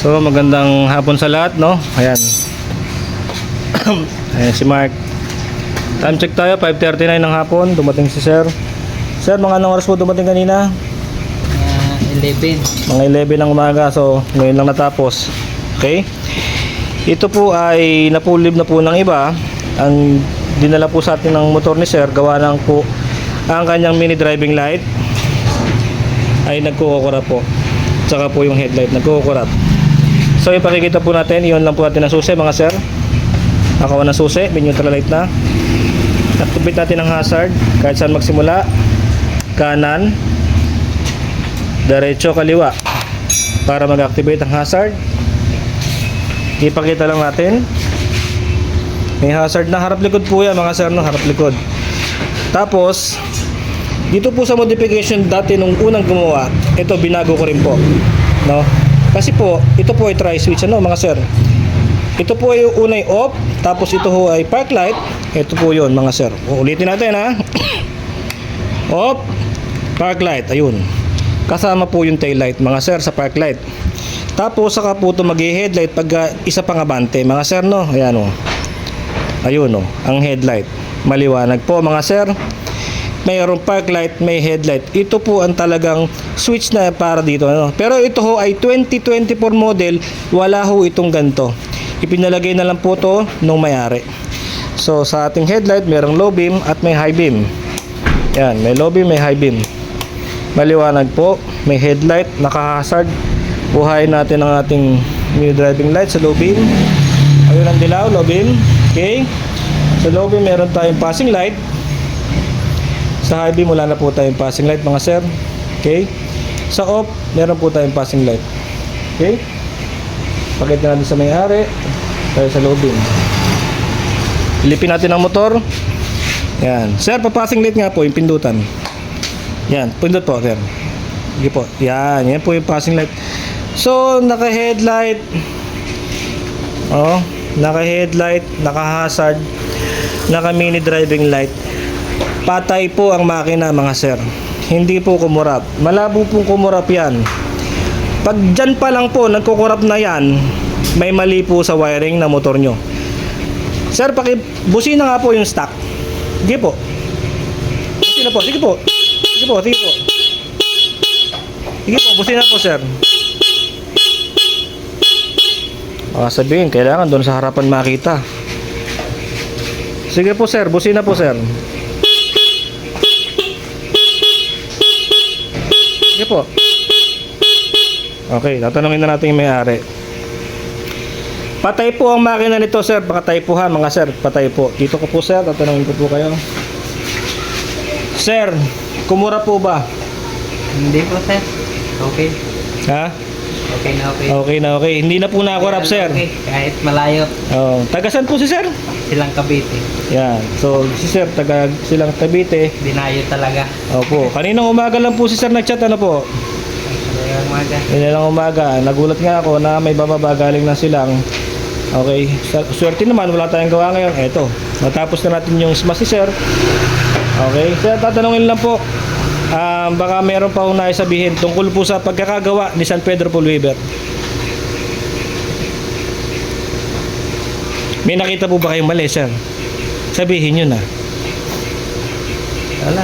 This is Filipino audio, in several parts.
So magandang hapon sa lahat, no? Ayan. Ayan si Mark. Time check tayo, 5:39 ng hapon. Dumating si Sir. Sir, mga anong oras po dumating kanina? 11. Mga 11 ng umaga. So ngayon lang natapos. Okay? Ito po ay napulib na po ng iba. Ang dinala po sa atin ng motor ni Sir, gawa lang po ang kanyang mini driving light ay nagkukukurap po. Tsaka po yung headlight nagkukukurap. So ipakikita po natin, iyon lang po natin ang susi mga sir. Nakawan ng susi, may neutral light na. Activate natin ang hazard kahit saan magsimula. Kanan, diretso, kaliwa. Para mag-activate ang hazard, ipakita lang natin. May hazard na harap likod po yan mga sir, no? Harap likod. Tapos dito po sa modification dati nung unang gumawa, ito binago ko rin po, no? Kasi po, ito po ay tri-switch, ano mga sir. Ito po ay unay off, tapos ito po ay park light. Ito po yun mga sir. Uulitin natin ha. Off, park light, ayun. Kasama po yung tail light mga sir sa park light. Tapos saka po ito mag-headlight pag isa pang abante mga sir, no. Ayan o. Ayun o, ang headlight. Maliwanag po mga sir. Mayroong park light, may headlight. Ito po ang talagang switch na para dito, ano? Pero ito ho ay 2024 model. Wala ho itong ganito. Ipinalagay na lang po to nung may-ari. So sa ating headlight merong low beam at may high beam. Yan, may low beam, may high beam. Maliwanag po. May headlight, naka-hazard. Buhayin natin ang ating new driving light sa low beam. Ayun ang dilaw, low beam. Okay. Sa low beam meron tayong passing light. Sa high beam wala na po tayong passing light mga sir. Okay. Sa off meron po tayong passing light. Okay. Pakita natin sa may-ari. Tayo sa low beam. Ilipin natin ang motor. Yan. Sir, pa-passing light nga po yung pindutan. Yan, pindot po sir. Sige po. Yan, yan po yung passing light. So, naka-headlight. Oh, naka-headlight, naka-hazard, naka-mini driving light. Patay po ang makina mga sir. Hindi po kumurap. Malabo pong kumurap yan. Pag dyan pa lang po nagkukurap na yan, may mali po sa wiring na motor nyo. Sir, busina nga po yung stock. Sige po. Busina po. Sige po. Sige po. Sige po. Sige po. Busina po sir. Sabihin, kailangan doon sa harapan makita. Sige po sir. Busina po sir. Sige po. Okay, tatanungin na natin yung may-ari. Patay po ang makina nito sir. Pakatay po ha mga sir. Patay po. Dito ko po sir. Tatanungin ko po kayo. Sir, kumura po ba? Hindi po, sir. Okay. Ha? Okay na okay. Okay na okay. Hindi na po nakurap sir. Okay, kahit malayo. Oh, tagasan po si sir? Silang Cavite. Yan. So si sir taga silang Cavite. Dinayo talaga. Opo. Kaninang umaga lang po si sir nagchat, ano po? Kaya umaga. Kaninang umaga. Nagulat nga ako na may bababa galing na silang. Okay. Swerte naman, wala tayong gawa ngayon. Eto. Natapos na natin yung smash si sir. Okay. Sir, tatanungin lang po. Baka meron pa akong naisabihin tungkol po sa pagkakagawa ni San Pedro Paul Weber. May nakita po ba kayong mali, sir? Sabihin nyo na. Wala,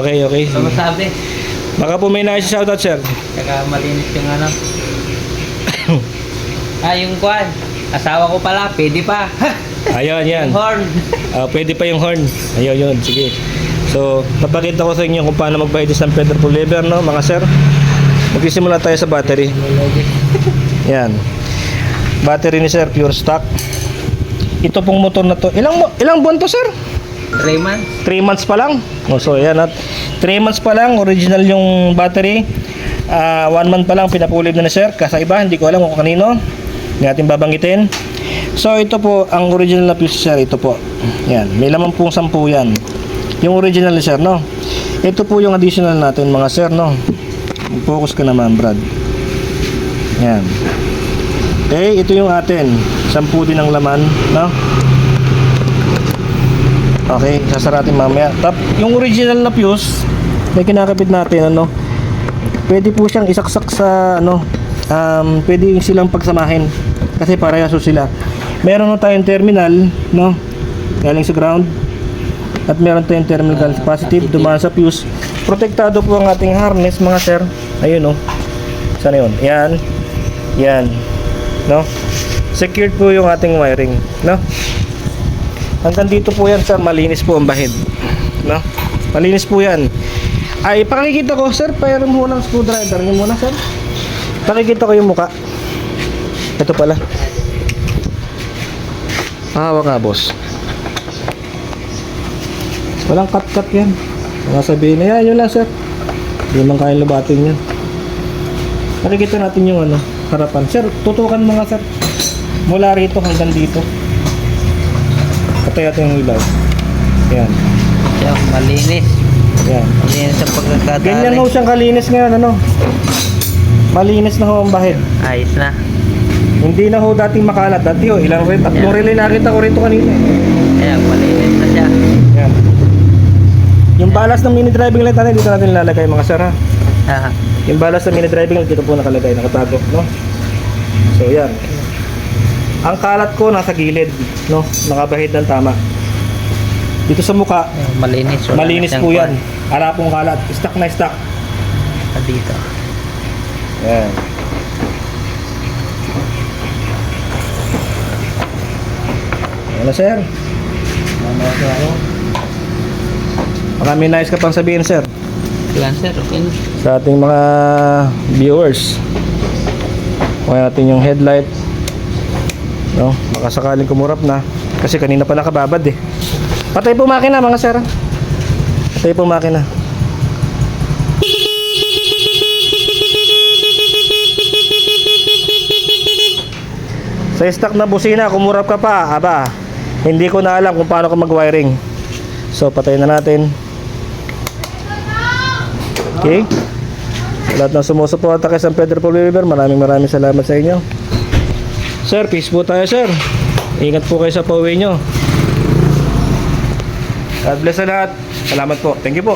okay. Okay. Ano masabi? Baka po may nais-shoutout, sir. Saka malinis yung ano. Yung kwan. Asawa ko pala, pwede pa. Ayun, yan. Yung horn. Pwede pa yung horn. Ayun, yun. Sige. So, papakita ko sa inyo kung paano magbayad ng San Pedro Paul Weber, no, mga sir. Magsisimula tayo sa battery. Yan. Battery ni sir, pure stock. Ito pong motor na to. Ilang buwan to, sir? 3 months. 3 months pa lang. So, ayan at 3 months pa lang. Original yung battery. 1 month pa lang pinapulib na ni sir. Kasi iba, hindi ko alam kung kanino. Hindi natin babanggitin. So, ito po, ang original na fuse, sir. Ito po. Yan. May laman pong 10 yan. Yung original ni sir, no? Ito po yung additional natin, mga sir, no? Mag-focus ka naman, Brad. Yan. Okay, ito yung atin. 10 din ang laman, no? Okay, sasaratin mamaya. Yung original na fuse, may kinakapit natin, ano? Pwede po siyang isaksak sa, ano, pwede silang pagsamahin kasi parehas sila. Meron na tayong terminal, no? Galing sa ground. At meron tayong terminal galing sa positive, dumaan sa fuse. Protektado po ang ating harness, mga sir. Ayun, no? Sana yun? Yan. Yan. No? Secured po yung ating wiring, no? Hanggang dito po yan, sir. Malinis po ang bahid, no? Malinis po yan. Ay, pakikita ko, sir. Pero mo lang screwdriver niyo muna, sir. Pakikita ko yung muka. Ito pala. Hawak nga, boss. Walang cut-cut yan. Mga sabihin na yan, yun lang, sir. Hindi man kayang lubatin yan. Nakikita natin yung ano, harapan. Sir, tutukan mo nga, sir. Mula rito hanggang dito. Patay natin yung ilaw. Yan. Siya, malinis. Yan. Malinis ang pagkakadali. Ganyan ho siyang kalinis ngayon, ano? Malinis na ho ang bahid. Ayos na. Hindi na ho dating makalat. Dati ho, ilang rin, tatlong Yeah. relay nakita ko rito kanina. Ayan, malinis na siya. Yan. Yung balas ng mini driving light natin, dito natin nilalagay, mga sir, ha? Ah, Yung balas ng mini driving light, dito po nakalagay, nakatago, no? So, yan. Ang kalat ko nasa gilid, no? Nakabahid ng tama. Dito sa muka, ayan, malinis. Wala malinis na po siyang yan. Harapong kalat. Stock na stock. kwan dito. Yan. Ano, sir? Maraming nais ka pang sabihin, sir, Yan, sir. Okay na. sa ating mga viewers. Kuha natin yung headlight, no? Baka sakaling kumurap na kasi kanina pa nakababad eh. Patay po makina, mga sir. Patay po makina. Sa stock na busina, kumurap ka pa, aba, hindi ko na alam kung paano ka mag-wiring. So, patayin na natin. Okay? Sa lahat ng sumusuporta kay San Pedro Paul River, maraming salamat sa inyo. Sir, peace po tayo, sir. Ingat po kayo sa pauwi nyo. God bless sa lahat. Salamat po. Thank you po.